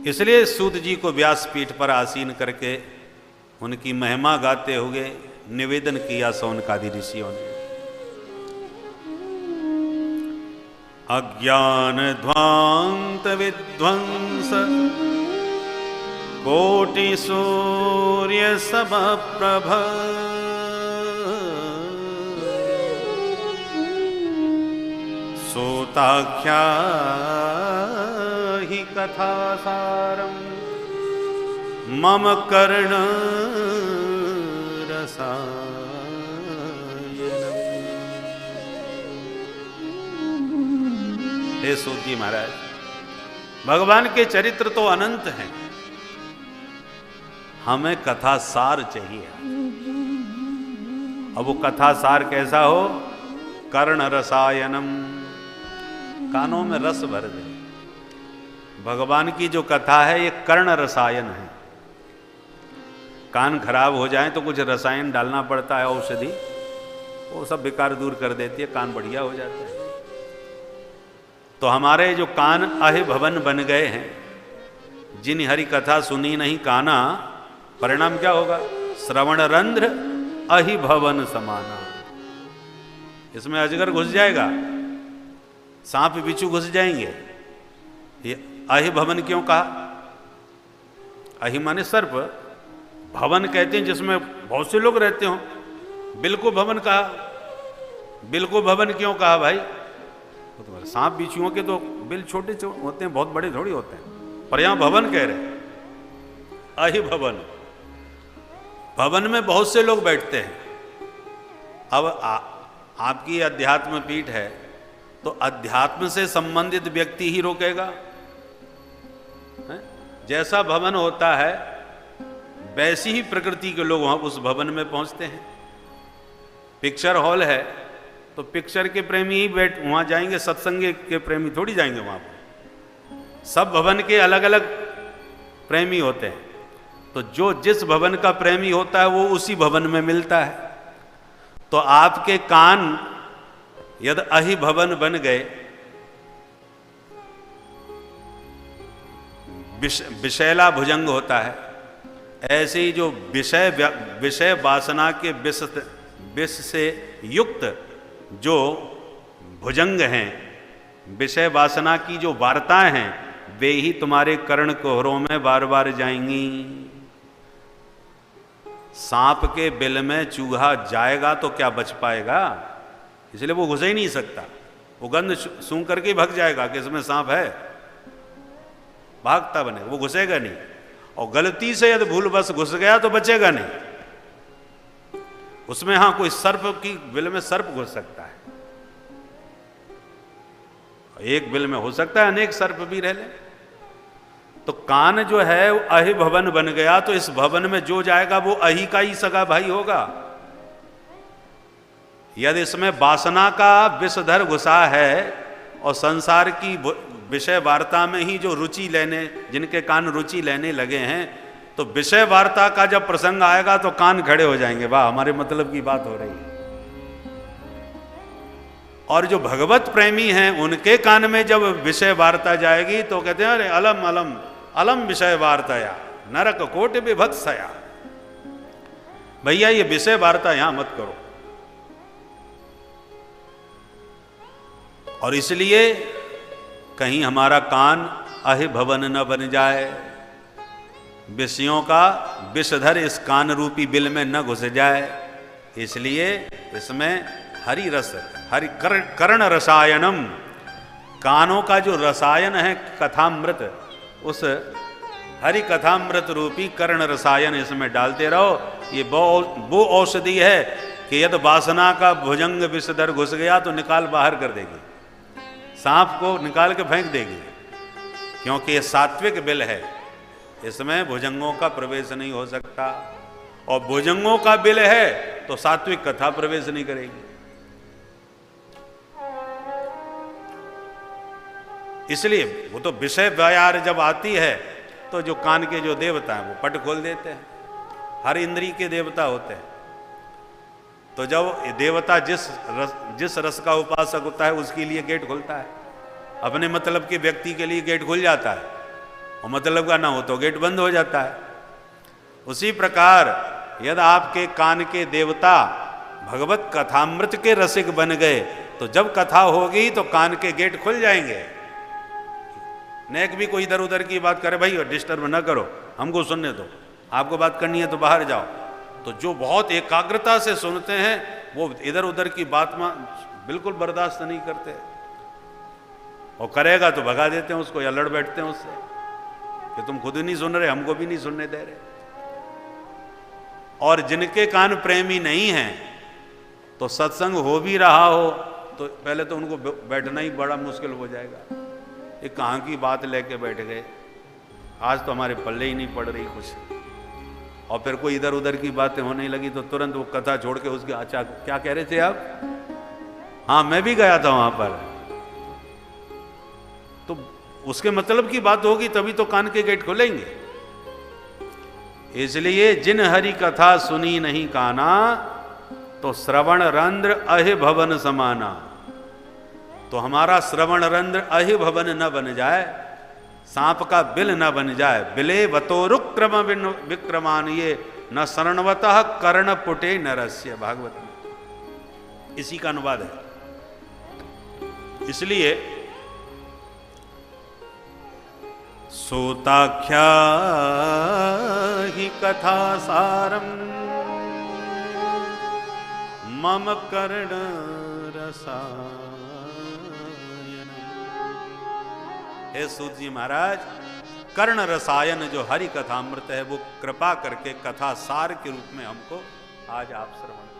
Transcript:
इसलिए सूत जी को व्यासपीठ पर आसीन करके उनकी महिमा गाते हुए निवेदन किया सौनकादि ऋषियों ने। अज्ञान ध्वांत विध्वंस कोटि सूर्य समप्रभ सोताख्या ही कथा सारम मम कर्ण रसायनम। हे सूत जी महाराज, भगवान के चरित्र तो अनंत हैं, हमें कथा सार चाहिए। अब वो कथा सार कैसा हो? कर्ण रसायनम, कानों में रस भर दे। भगवान की जो कथा है ये कर्ण रसायन है। कान खराब हो जाए तो कुछ रसायन डालना पड़ता है, औषधि, वो सब बेकार दूर कर देती है, कान बढ़िया हो जाता है। तो हमारे जो कान अहि भवन बन गए हैं, जिन हरि कथा सुनी नहीं काना, परिणाम क्या होगा? श्रवण रंध्र अहि भवन समाना। इसमें अजगर घुस जाएगा, सांप बिच्छू घुस जाएंगे। ये अहि भवन क्यों कहा? अहि माने सर्प, भवन कहते हैं जिसमें बहुत से लोग रहते हो। बिल को भवन कहा, बिल को भवन क्यों कहा भाई? तो तुम्हारे सांप बिच्छुओं के तो बिल छोटे होते हैं, बहुत बड़े थोड़ी होते हैं, पर यहां भवन कह रहे। अहि भवन, भवन में बहुत से लोग बैठते हैं। अब आपकी अध्यात्म पीठ है तो अध्यात्म से संबंधित व्यक्ति ही रोकेगा है? जैसा भवन होता है वैसी ही प्रकृति के लोग वहां उस भवन में पहुंचते हैं। पिक्चर हॉल है तो पिक्चर के प्रेमी ही वहां जाएंगे, सत्संग के प्रेमी थोड़ी जाएंगे वहां पर। सब भवन के अलग अलग प्रेमी होते हैं, तो जो जिस भवन का प्रेमी होता है वो उसी भवन में मिलता है। तो आपके कान यदि अहि भवन बन गए, विषैला भुजंग होता है, ऐसे ही जो विषय वासना के विष से युक्त जो भुजंग हैं, विषय वासना की जो वार्ताएं हैं, वे ही तुम्हारे कर्ण कोहरों में बार बार जाएंगी। सांप के बिल में चूहा जाएगा तो क्या बच पाएगा? इसलिए वो घुस ही नहीं सकता, वो गंध सूंघ करके भाग जाएगा कि इसमें सांप है, भागता बनेगा, वो घुसेगा नहीं। और गलती से यदि भूल बस घुस गया तो बचेगा नहीं। उसमें हाँ कोई सर्प की बिल में सर्प घुस सकता है, एक बिल में हो सकता है अनेक सर्प भी रह ले। तो कान जो है अहि भवन बन गया, तो इस भवन में जो जाएगा वो अहि का ही सगा भाई होगा। यदि इसमें वासना का विषधर घुसा है और संसार की विषय वार्ता में ही जो रुचि लेने, जिनके कान रुचि लेने लगे हैं, तो विषय वार्ता का जब प्रसंग आएगा तो कान खड़े हो जाएंगे, वाह हमारे मतलब की बात हो रही है। और जो भगवत प्रेमी हैं उनके कान में जब विषय वार्ता जाएगी तो कहते हैं अरे अलम अलम अलम विषय वार्ताया नरक कोटि विभत्सया। भैया ये विषय वार्ता यहां मत करो। और इसलिए कहीं हमारा कान अहि भवन न बन जाए, विषयों का विषधर इस कान रूपी बिल में न घुस जाए। इसलिए इसमें हरि रस, हरि कर्ण रसायनम, कानों का जो रसायन है कथामृत, उस हरि कथामृत रूपी कर्ण रसायन इसमें डालते रहो। ये वो औषधि है कि यदि वासना का भुजंग विषधर घुस गया तो निकाल बाहर कर देगी, सांप को निकाल के फेंक देगी, क्योंकि ये सात्विक बिल है, इसमें भुजंगों का प्रवेश नहीं हो सकता। और भुजंगों का बिल है तो सात्विक कथा प्रवेश नहीं करेगी। इसलिए वो तो विषय व्यायार जब आती है तो जो कान के जो देवता हैं वो पट खोल देते हैं, हर इंद्री के देवता होते हैं। तो जब देवता जिस रस का उपासक होता है उसके लिए गेट खुलता है, अपने मतलब के व्यक्ति के लिए गेट खुल जाता है। और मतलब का ना हो तो गेट बंद हो जाता है। उसी प्रकार यदि आपके कान के देवता भगवत कथामृत के रसिक बन गए तो जब कथा होगी तो कान के गेट खुल जाएंगे। नेक भी कोई इधर उधर की बात करे, भाई डिस्टर्ब ना करो, हमको सुनने दो, आपको बात करनी है तो बाहर जाओ। तो जो बहुत एकाग्रता से सुनते हैं वो इधर उधर की बात में बिल्कुल बर्दाश्त नहीं करते, और करेगा तो भगा देते हैं उसको या लड़ बैठते हैं उससे कि तुम खुद ही नहीं सुन रहे, हमको भी नहीं सुनने दे रहे। और जिनके कान प्रेमी नहीं हैं तो सत्संग हो भी रहा हो तो पहले तो उनको बैठना ही बड़ा मुश्किल हो जाएगा। ये कहाँ की बात लेके बैठ गए, आज तो हमारे पल्ले ही नहीं पड़ रही कुछ। और फिर कोई इधर उधर की बातें होने लगी तो तुरंत वो कथा छोड़ के उसके, अच्छा क्या कह रहे थे आप? हाँ मैं भी गया था वहां पर। तो उसके मतलब की बात होगी तभी तो कान के गेट खुलेंगे। इसलिए जिन हरि कथा सुनी नहीं काना तो श्रवण रंध्र अहि भवन समाना। तो हमारा श्रवण रंध्र अहि भवन न बन जाए, सांप का बिल न बन जाए। बिले वतोरुक्रम विक्रमान ये न शरणवतः कर्ण पुटे नरस्य, भागवत में इसी का अनुवाद है। इसलिए सोताख्या ही कथा सारम मम कर्ण रसायन। हे सूत जी महाराज, कर्ण रसायन जो हरि कथामृत है वो कृपा करके कथा सार के रूप में हमको आज आप श्रवण